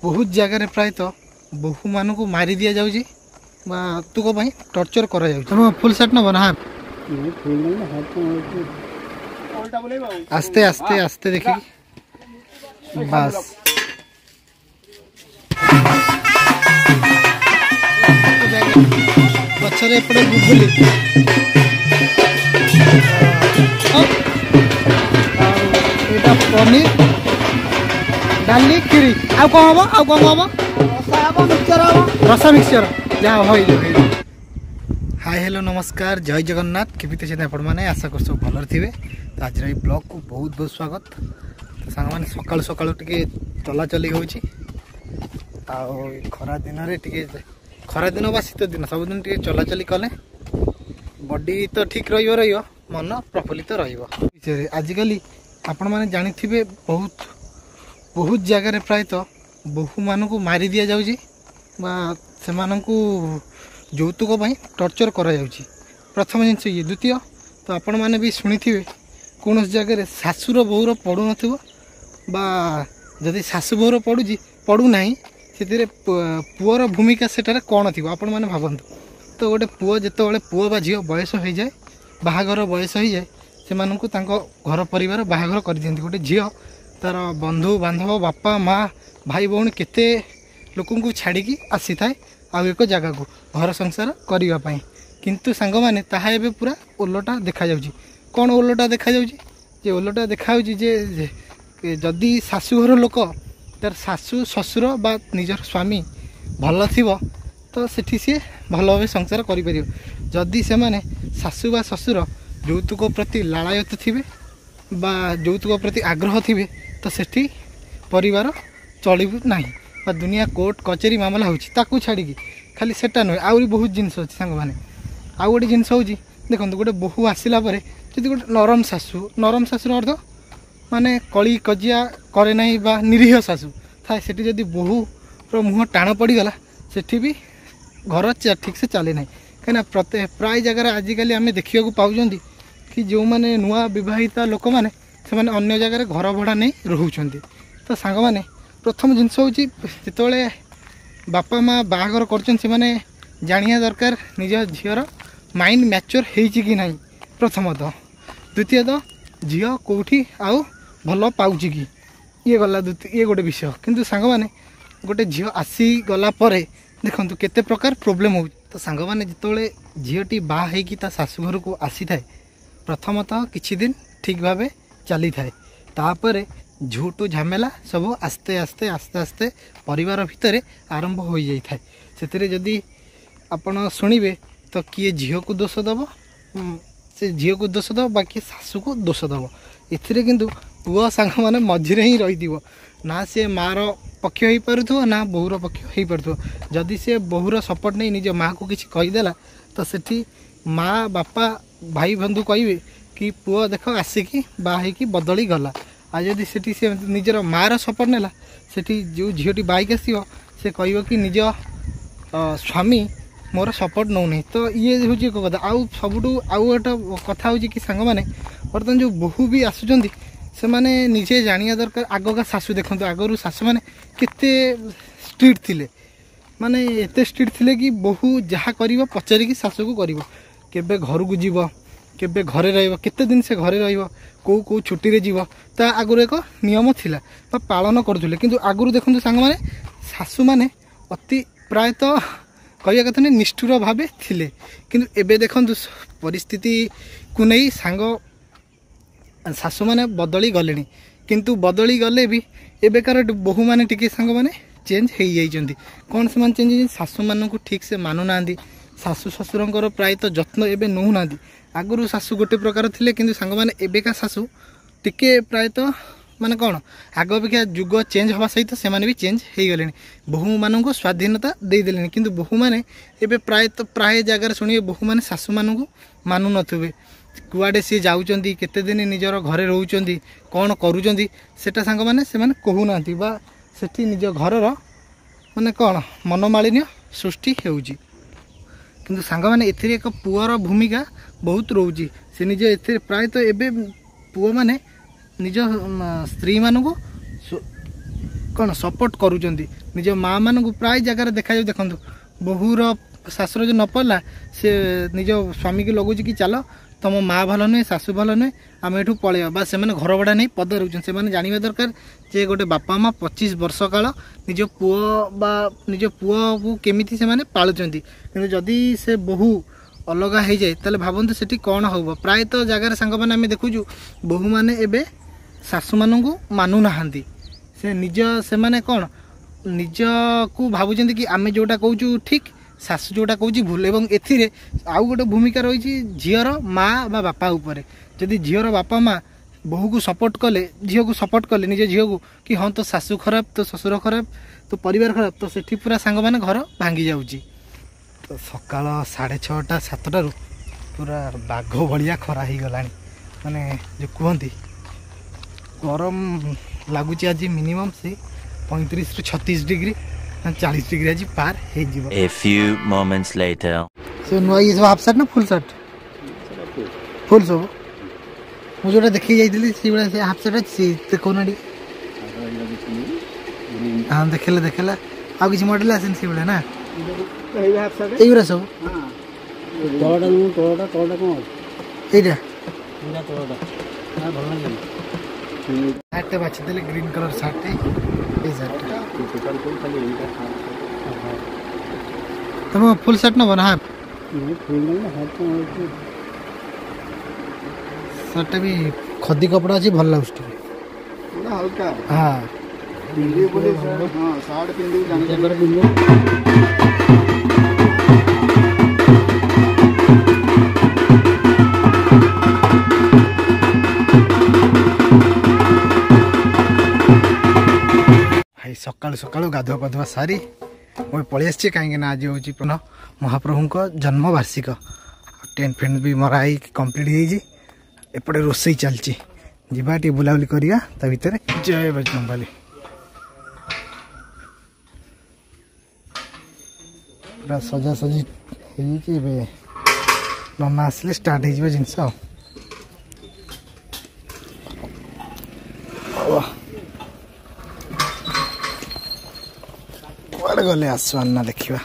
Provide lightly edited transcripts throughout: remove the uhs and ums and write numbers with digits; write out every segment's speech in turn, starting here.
बहुत जगार प्रायतः बहु मान को मारी दि जाऊँगी तुक टर्चर कर फुल सेट नब ना हाफ आस्ते आस्ते आस्ते देखिए बस पचरे एपटे गुगुली यहाँ पनीर डाली खीरी आउ कौन हम आउ कौन हम रसा मिक्सचर जहाँ हो हाय हेलो नमस्कार जय जगन्नाथ केमिति छे आपण माने आशा कर सब भलर थिबे। तो आज ये ब्लॉग को बहुत बहुत स्वागत। तो सांग माने सकाळ सकाळ टिके चला चली होउची आ खरा दिन रे टिके खरा दिन बा शीत दिन सब दिन टिके चला चली कले बॉडी तो ठीक रहियो मन प्रफुल्लित रहियो। आजिकली आपण माने जानि थिबे बहुत बहुत जगह प्रायतः बहु मान को मारी दि जाउची से मानकु यौतुक टर्चर कर प्रथम जिनस ये द्वितीय तो आपण मैंने भी शुणी थे कौन जगह शाशुर बोहर पड़ू नदी शाशु बोहर पड़ू पड़ूना से पुअर भूमिका सेटार कौन थी आपण मैंने भावतु। तो गोटे पुओ जिते पुओ बा झील बयस हो जाए बाहागर बयस हो जाए से घर परिवार बाहागर कर दिखती गोटे झील तार बंधु बांधव बापा माँ भाई भौणी केते लोक छाड़ी आसी थाए आउ एक जगह को घर संसार करने किंतु सांग मैंने ताहा एबे पूरा ओलटा देखा जाउची। कौन ओलटा देखा जाउची जे ओलटा देखा जाउची जे जदि शाशुघर लोक तार शाशु ससुर बा निजर स्वामी भल थिबो तो सेठी सी भल भाव संसार करि जदि से माने शाशु बा ससुर यौतुक प्रति लालायत थिबे बा यौतुक प्रति आग्रह थिबे तो सेठी परिवार चलू ना दुनिया कोर्ट कचेरी मामला होची छाड़ी खाली सेटा नुहे आहरी बहुत जिनस अच्छी सांग मैंने आउ गोटे जिनस हो देखो गोटे बहु आसला जी गोटे नरम शाशुर अर्थ माने कली कजिया करे ना बा निरीह शाशु थाए से जदि बहु मुह टाण पड़गला सेठी भी घर ठीक से चले ना कहीं प्राय जगह आजिकल आम देखा पाँच कि जो मैंने नुआ बहिता लोक मैंने से अन्य जगह घर भड़ा नहीं रोच। तो सांग मैंने प्रथम जिनस हूँ जिते बापा माँ बाहागर कर जानिया दरकार निज झीर माइंड मैच्योर कि ना प्रथमतः द्वितीयतः झील कौटी आउ भल पाऊँ कि ये गला ये गोटे विषय किंतु सांग मैंने गोटे झील आसी गला देखु केते प्रकार प्रोब्लेम हो। तो सांग मैंने जिते झीटी बाहर ता शाशुघर को आसी थाए प्रथमतः किछि दिन ठीक भाव चली थाए तापर झूठू झमेला सब आस्ते आस्ते आस्ते आस्ते परिवार भितर आरंभ हो जाए से जदि आपण शुणवे तो किए झील को दोष दब से झील को दोष दब बाकी शाशु को दोष दब एथिरे किंतु पुआ सांग माने मझिरे ही रही ना सी मार पक्ष हो पार ना बोहूर पक्ष हो पार जदि सी बोहूर सपोर्ट नहीं निज माँ को किसी कहीदेला तो सेठी माँ बापा भाई बंधु कहे कि पुआ देख आसिकी बाहर बदली गला आ जदि से निजर मार सपोर्ट नेला सेठी जो झीटी बाइक आसो से कह कि निज स्वामी मोर सपोर्ट नौ नहीं। तो ये हूँ एक कथा आउ सबुठू आउ गोटे कथा हो कि सांग मैंने बर्तमान जो बहु भी आसुँच से माने निजे जानिया दरकार आगका शाशु देखो आगरू शाशु मैंने केते स्ट्रिक्ट थिले माने एते स्ट्रिक्ट थिले कि बहु जहाँ कर पचारिकी शाशु को कर केबे घर को जीव केबे घरे रहिबो केते दिन से घरे रहिबो को को छुट्टी रे जीव ता आगुर एक नियम थिला बा पालन करुले किंतु आगुर देखो सांग माने शाशु माने अति प्रायतः कहया कथा नहीं निष्ठुर भावे थिले किंतु एबे देखो परिस्थिति को नहीं सांग शाशु माने बदली गले किंतु बदली गले भी एबेकार बहु माने टिके सांग माने चेंज हो जाइछन्ती। कौन से चेंज हो शाशु मान को ठीक से मानुना शाशु शशुर प्रायतः जत्न एबे नौना आगुरी शाशु गोटे प्रकार थिले किंतु सांग माने एबेका शाशु टिके प्रायतः माने कौन आग अपेक्षा जुग चेंज हवा सहित से भी चेंज हो गले बहु मान को स्वाधीनता देदेले किंतु बहु माने एबे प्रायतः प्राय जगह शुणिए बहु माने शाशु मान को मानु नथुबे कुआडे सी जाउचंदी केते दिन निजर घरे रहउचंदी कौन करूचंदी सेटा सांग माने से माने कहूनांती बा सेठी निज घरर माने कौन मनोमालिन्य सृष्टि हेउची किंतु सांग माने एथिरे एक पुअर भूमिका बहुत रोची से निज एथिरे प्रायतः एबे पुआ माने निज स्त्री मान को कौन सपोर्ट करुँच निज माँ मान प्राय जगार देखा देखूँ बहुर शाशुर जो न पड़ा से निज स्वामी की लगुच कि चल तुम माँ भल नुहे शाशु भल नुहे आम यू पलैया बा से घर भड़ा नहीं पद रोच से जानवा दरकार जे गोटे बापा माँ 25 वर्ष काल निज पुओ बा निज पुओ को केमी से पालुंट कि जदि से बहु अलग हो जाए ताले भावतु से कौन हम प्रायतः जगार सांग मैंने आम देखुचु बहु मैंने एवं शाशु मान मानु ना से निज से माने कौन निज को भावुं कि आम जोटा कहूँ ठीक शाशु जोटा कहूँ भूल एवं एथिरे आउ गोटे भूमिका रही झीर माँ बा बापा उपर जदि झीर बापा माँ बहु को सपोर्ट कले झील को सपोर्ट कले निज झील को कि हाँ तो शाशु खराब तो ससुर खराब तो परिवार खराब तो सेठी पूरा सांग मैंने घर भांगी जाऊँगी तो सकाल 6:30 7टारू पूरा बाघ भाया खरा हो गला माने जो कहती गरम लगुच आज मिनिमम से 35 ରୁ 36 डिग्री 40 डिग्री आज पार हो जीव A few moments later. सो नुआ ये सब हाफ शर्ट ना फुल शर्ट फुल सब मुझे जोटा देखी जाइली से भाई से हाफ शर्ट अच्छी देखो ना हाँ देखेला देखेला आ किसी मॉडल आसेन से भाई ना एगुरा सब एटा शार्ट बाछी ग्रीन कलर शार्ट तुम फुल शर्ट न बना शर्ट भी खदी कपड़ा अच्छी भल लगे हल्का हाँ सकालू सकालू गाधुआ पाधुआ सारी मुझे पलि आसी कहीं आज हूँ पुनः महाप्रभु जन्म वार्षिक टेंट फेंट भी मराई कंप्लीट होपटे रोसई चलती जावा टे बुलाबुली करिया ता भितर जय बजरंगबली पूरा सजा सजी नना आसले स्टार्ट हो जिनस कड़े गले आसवान ना देखा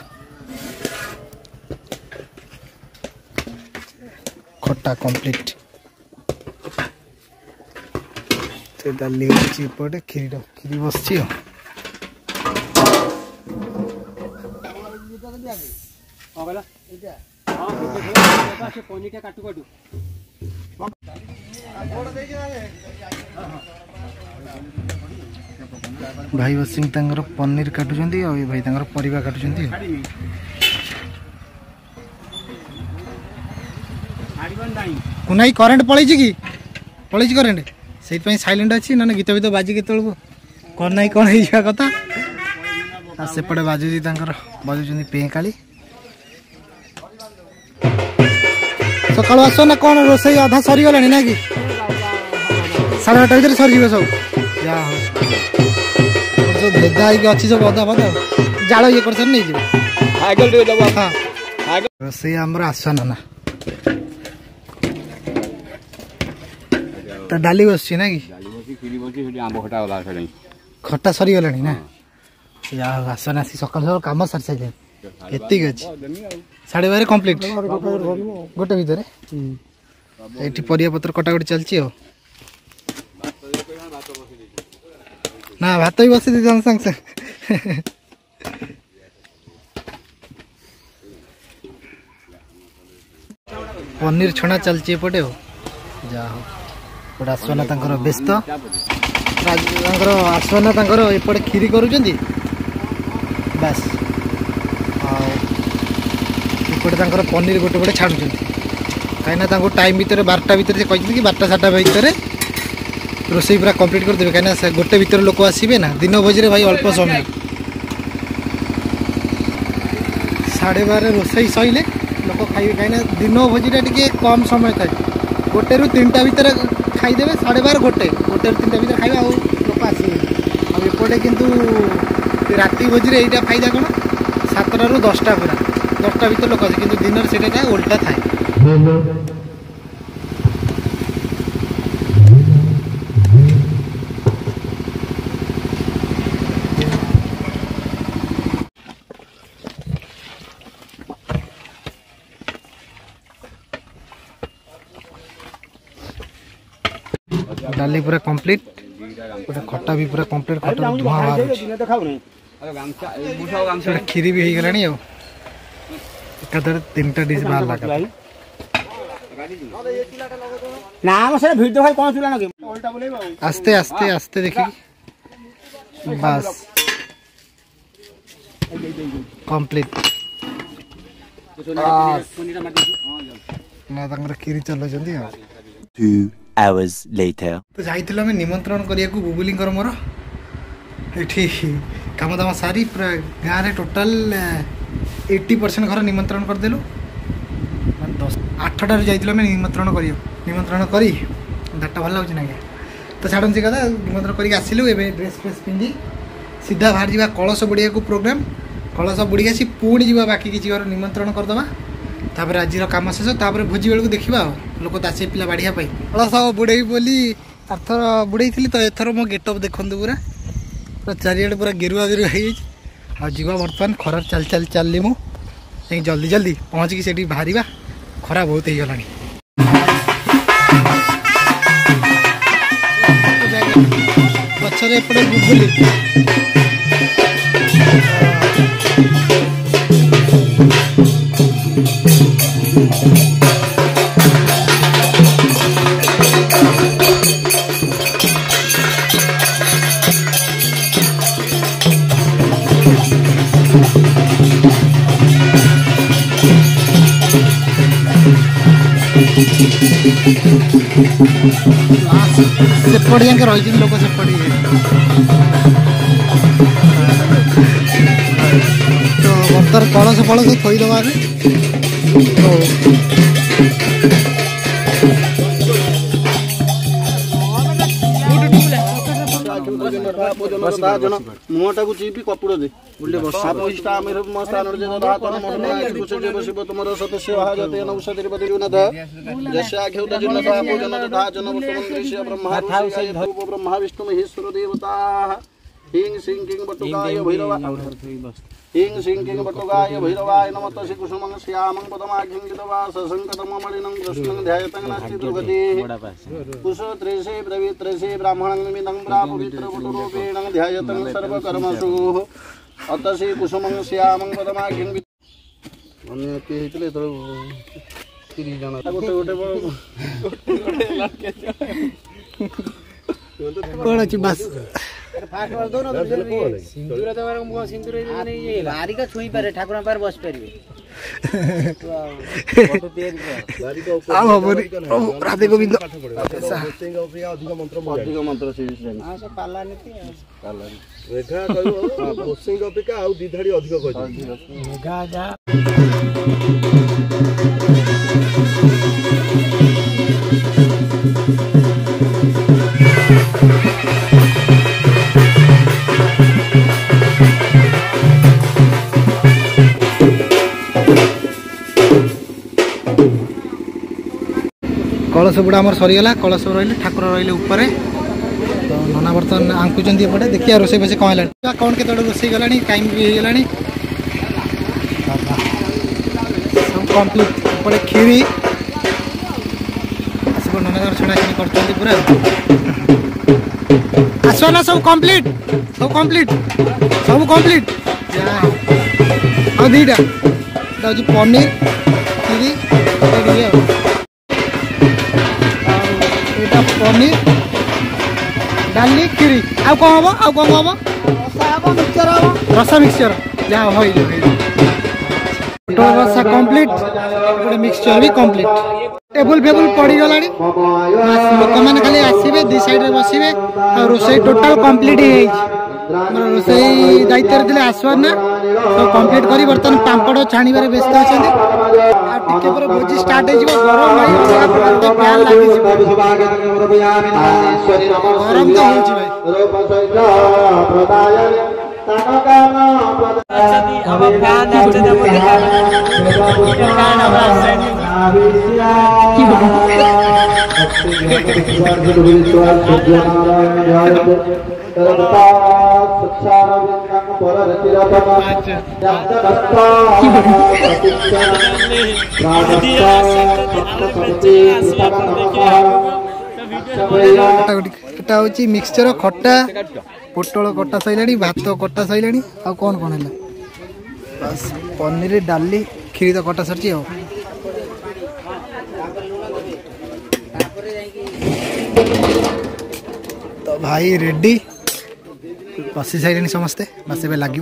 खटा कंप्लीट तो डाली होपटे खीरी बस भाई बसिंग पनीर काटुंट भाई परिवा काटुंट कुनाई करेन्ट पलैछि कि पलैछि करेन्ट से साइलेंट अच्छी ना गीत गीत बाजी के कौन नाई कौन हो कथा सेपटे बाजुची बाजुं पेकाली सकाल आस ना कौन रोसई अधा सरीगला ना कि 8:30 भितर सरीज सब जहाँ हो सब भेदा अच्छी सब अधा बधा जाल ये कर नहीं रोसई आमर आसवाना ना तो डाली बस ना कि खटा सरीगला ना या आसवाना आसी सकाल सकाल कम सारी सारे एतिक अच्छी 12:30 कंप्लीट गोटे भितर ये परिया पत्र कटाकटी चलती ना भात भी बसी दी संग संग पनीर छणा चलती एपटे जा हो गोटे आसवाना व्यस्त आसवाना एपटे खीरी करुँच बास एपटे पनीर गोटे गोटे छाड़ुं कहीं टाइम भितर 12टा भितर से कहते कि 12टा 7टा भितर रोसई पूरा कंप्लीट कर देबे कहीं गोटे भितर लोक आसबे ना दिन भोज भाई अल्प समय 12:30 रोसई सैले लोक खाइबे कहीं दिन भोजटा टी कम समय था 1 ରୁ 3टा भितर खाईदे 12:30 1 ରୁ 3टा भितर खाइबा लोक आसबे आउपटे किंतु राति भोज यहाँ फायदा कौन 7टा ରୁ 10टा पूरा 10टा भितर लोक आसे कि दिन से उल्टा थाए डाली पूरा कंप्लीट गोटे खटा भी पूरा कंप्लीट खटा धुआं बाहर खीरी भी हो गला एकाधर 3टा डिश बाहर लगा आस्ते आस्ते आस्ते देखिए बस कंप्लीट ना खीरी चल 2 hours later. तो जाइथिलो आमे निमंत्रण करिया को बुबुलिंगर मोर एठी काम दाम सारी पूरा गाँव रे टोटल 80% घर निमंत्रण कर देलु 8टार जाइथिलो आमे निमंत्रण करी दाटा भल लागछ ना तो छाड़न से कदा निमंत्रण करी आसिलु एबे ड्रेस पिंदी सीधा बाहर जीवा कलश बुड़िया को प्रोग्राम कलश बुड़ी आसी पुणी जीवा बाकी किसी घर निमंत्रण करदमा तापर आज कम शेष तापर भोजी बेलू देखा लोक दासी पिला बाढ़िया कलश बुड़े बोली आरथर बुड़े तो एथर मो गेटअप देखु पूरा पूरा चारिआडे पूरा गेरुआ गेरुआ हो जीवा बर्तमान खरार चल चल चलली मु जल्दी जल्दी पहुँचिकी से बाहर खरा बहुत ही गला गचर एपटे बुबुली सेपड़िया के रही लोक सेपड़ी तो बर्तर कलश फलश थोईदे मुहटा को चीपी कपूर दे तुम सदस्य ब्रह्मा विष्णु महेश्वर देवता हिंग सिंह किंग बटुकाय भैरवा हिंग सिंह किंग बटुकाय भैरवाय नमः तस्य कुसुमं श्यामं पदमाघ्यं विदवास संकटममलिनं कृष्णं ध्यायतं नास्ति दुर्गतिः कुश त्रेषे पवित्रेषे ब्राह्मणं निमितं प्रापवित्र वटुरूपेण ध्यायतं सर्वकर्मसु अतसि कुसुमं श्यामं पदमाघ्यं अन्य के हेतले तो 30 जन गोटे कौन अच्छी बस फास्ट बार दो ना सिंदूर तो मारे सिंदूर नहीं ये बारी का छुई पारे ठाकुर पार बस परिबे फोटो तैयारी कर बारी का ऊपर आओ बोली राधे गोविंद अधिक मंत्र से हां सब पाला नीति पाला रेखा कहबो कोसिंग अपेक्षा आउ दिधाड़ी अधिक कहछि मेगा जा कलश बुड़ा आमर सरीगला कलश रही ठाकुर रही ऊपर तो नना बर्तमान आंकुचंदी एपटे देखिए रोसे बसे कौन है कौन के रोसे गला टाइम भी हो गला सब कंप्लीट एपटे खीरी आसब नना छड़ाछड़ी कर पूरा आस ना सब कंप्लीट सब कंप्लीट और दीटा पनीर खीरी पनीर डाली खीरी आउ कौन हम रसा मिक्सचर जहाँ हो रसा कंप्लीट मिक्सचर भी कंप्लीट टेबुल फेबुल पड़गला लोक मैंने खाली आसवे दी साइड रे बसवे रोसे टोटाल कंप्लीट रोसे दायित्व थे आसवार ना सब कंप्लीट कर बर्तमान पापड़ छाणवे व्यस्त अच्छा भोजी स्टार्ट हो गरम गरम तो এটা হচ্ছে মিক্সচর খটা पोटल कटा सैलाणी भात कटा सैलाणी आ कौन कौन है बस पनीर डाली खीरी तो कटा सरची हो तो भाई रेडी बसी सारे समस्ते बस ए लगे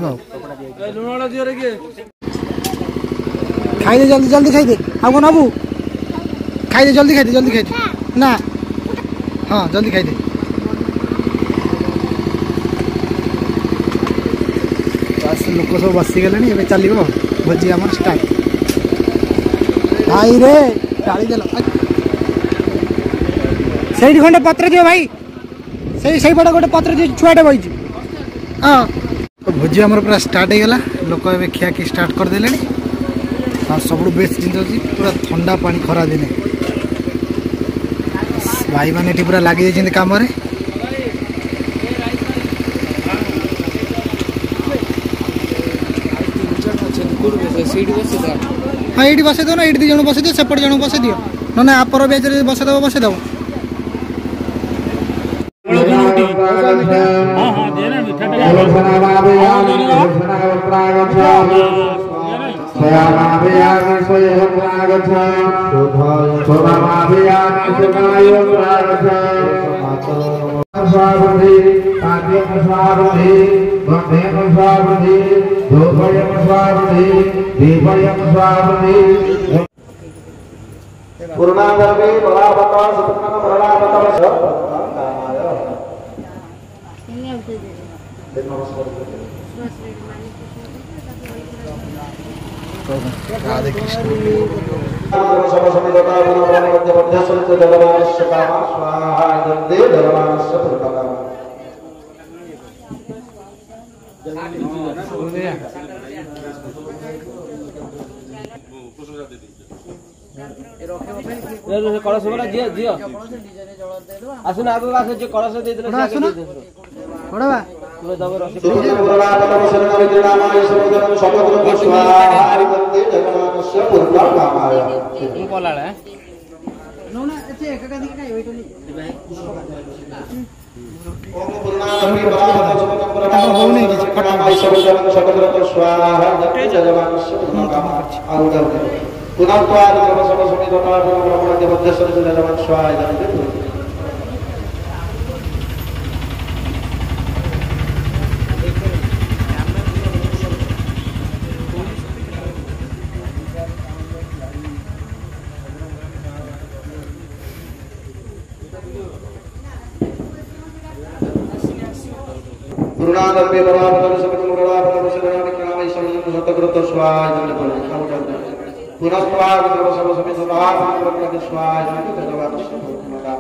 खाई दे जल्दी जल्दी खाई दे आ कौन आबू खाई दे जल्दी खाई दे ना हाँ जल्दी खाई दे लोक सब बसीगले चलो भोजी आम स्टार्ट भाई रे टाड़ी देल से खंडे पत्र दियो भाई से पटे गोटे पत्र दियो छुआटे बही हाँ तो भोजी आम पूरा स्टार्ट हो गला लोक ए खिया कि स्टार्ट करदे हाँ सब बेस्ट जिन पूरा ठंडा पानी खरा दिने भाई मैंने पूरा लगी जाइए कम हाँ ये बस दो ना ये दी जन बस दियो सेपट जन बस दियो ना आपर बेच बस दब पूर्णांगर्भे बलावता सुपन्नक बलावता कामाय राधे कृष्ण समसमितता मध्य मध्यसंत जलवानस्य कामा स्वाहा दे जलवानस्य पुरतका कलश वाला दियो दियो आसुन आगो आसो जे कलश दे देले से दे बड़वा तू दब रसी पुरनागतम शरण विद्यानाय समुद्रम समुद्रम स्वाहा हरिवंदे जगन्नाथस्य पुरतका कामाय तू बोलाला नोना एचे एकका दिख काय होइतो नी ओम पूर्णागतम बलावता सुपन्नक बलावता समुद्रम समुद्रम स्वाहा हरिवंदे जगन्नाथस्य पुरतका कामाय आउदर पुनर्त्वाद सर्वसमसमितता ब्रह्मणस्य मध्यसंत जलवान स्वाहा दे पूर्णांगर्भे बलावता सुपन्नक बलावता समुद्रम सतकृत स्वाहा दे पुनस्त्वाद सर्वसमसमितता ब्रह्मणस्य स्वाहा दे जलवानस्य पुरतका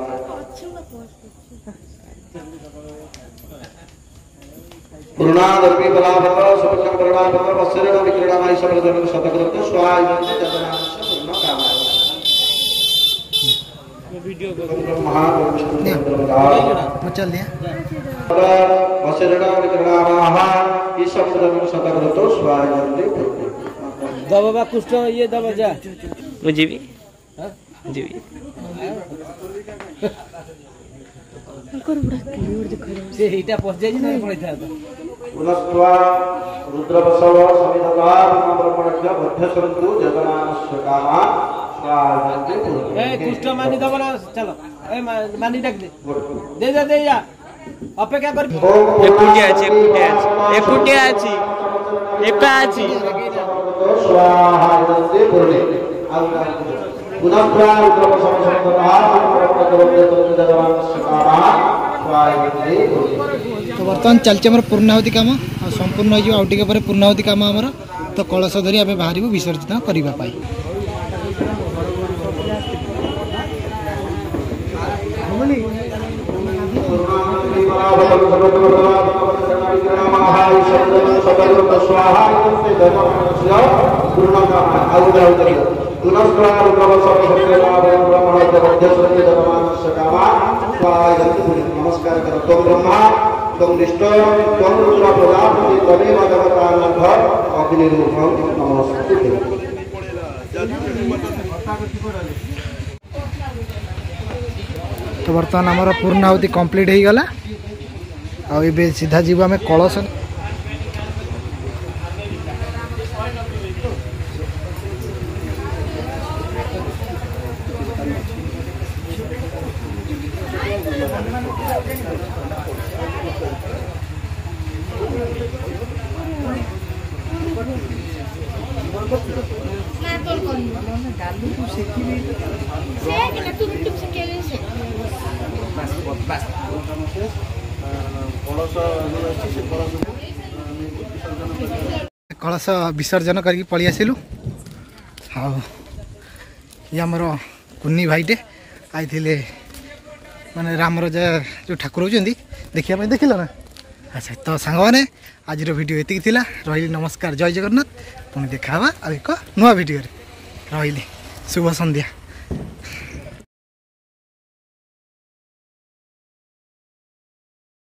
पूर्णांगर्भे बलावता सुपन्नक बलावता वस्त्रेण विक्रीणाय समुद्रम सतकृत स्वाहा दे जलवानस्य पुरतका वीडियो चल दिया वस्त्रेण विक्रीणाय समुद्रम सतकृत स्वाहा दे दबा कुष्ठ ये दबा जा मुझे भी हां जी से हिटा पस जाई ना पड़ै था पुनस्त्वा रुद्रवसव समितता ब्रह्मणस्य मध्यसंतु जगन्नाथस्य कामा स्वाहा ए कुष्ठ मानी दबा ना चलो ए मानी डाक दे दे या अपेक्षा कर एकुटिया अछि एका अछि स्वाहा दे पुरले पुनस्त्वा रुद्रवसव समितता ब्रह्मणस्य मध्यसंतु जगन्नाथस्य कामा स्वाहा दे पुरले तो बर्तमान चलছে हमर पूर्णाहुति काम संपूर्ण हो आउ टिके पर पूर्णाहुति काम हमर तो कलश धरी आबे बाहरी विसर्जित करबा पाई नमस्कार करो तुम ब्रह्मा तुम विष्णु तुम रुद्र प्रजापति तमेव देवतानंद अग्निरूपम नमस्ते तो बर्तमान आमर पूर्णाहुति कंप्लीट हो गला आ सीधा जीव आम कलश कलश विसर्जन करके पलि आसिलु हाँ ये आमर कुन्नी भाईटे आई माने राम राजा जो ठाकुर होती देखा देखिल ना अच्छा तो सांग मैंने आज वीडियो एति थिला रही नमस्कार जय जगन्नाथ पुणी देखा आ एक नुआ वीडियो रही शुभ संध्या।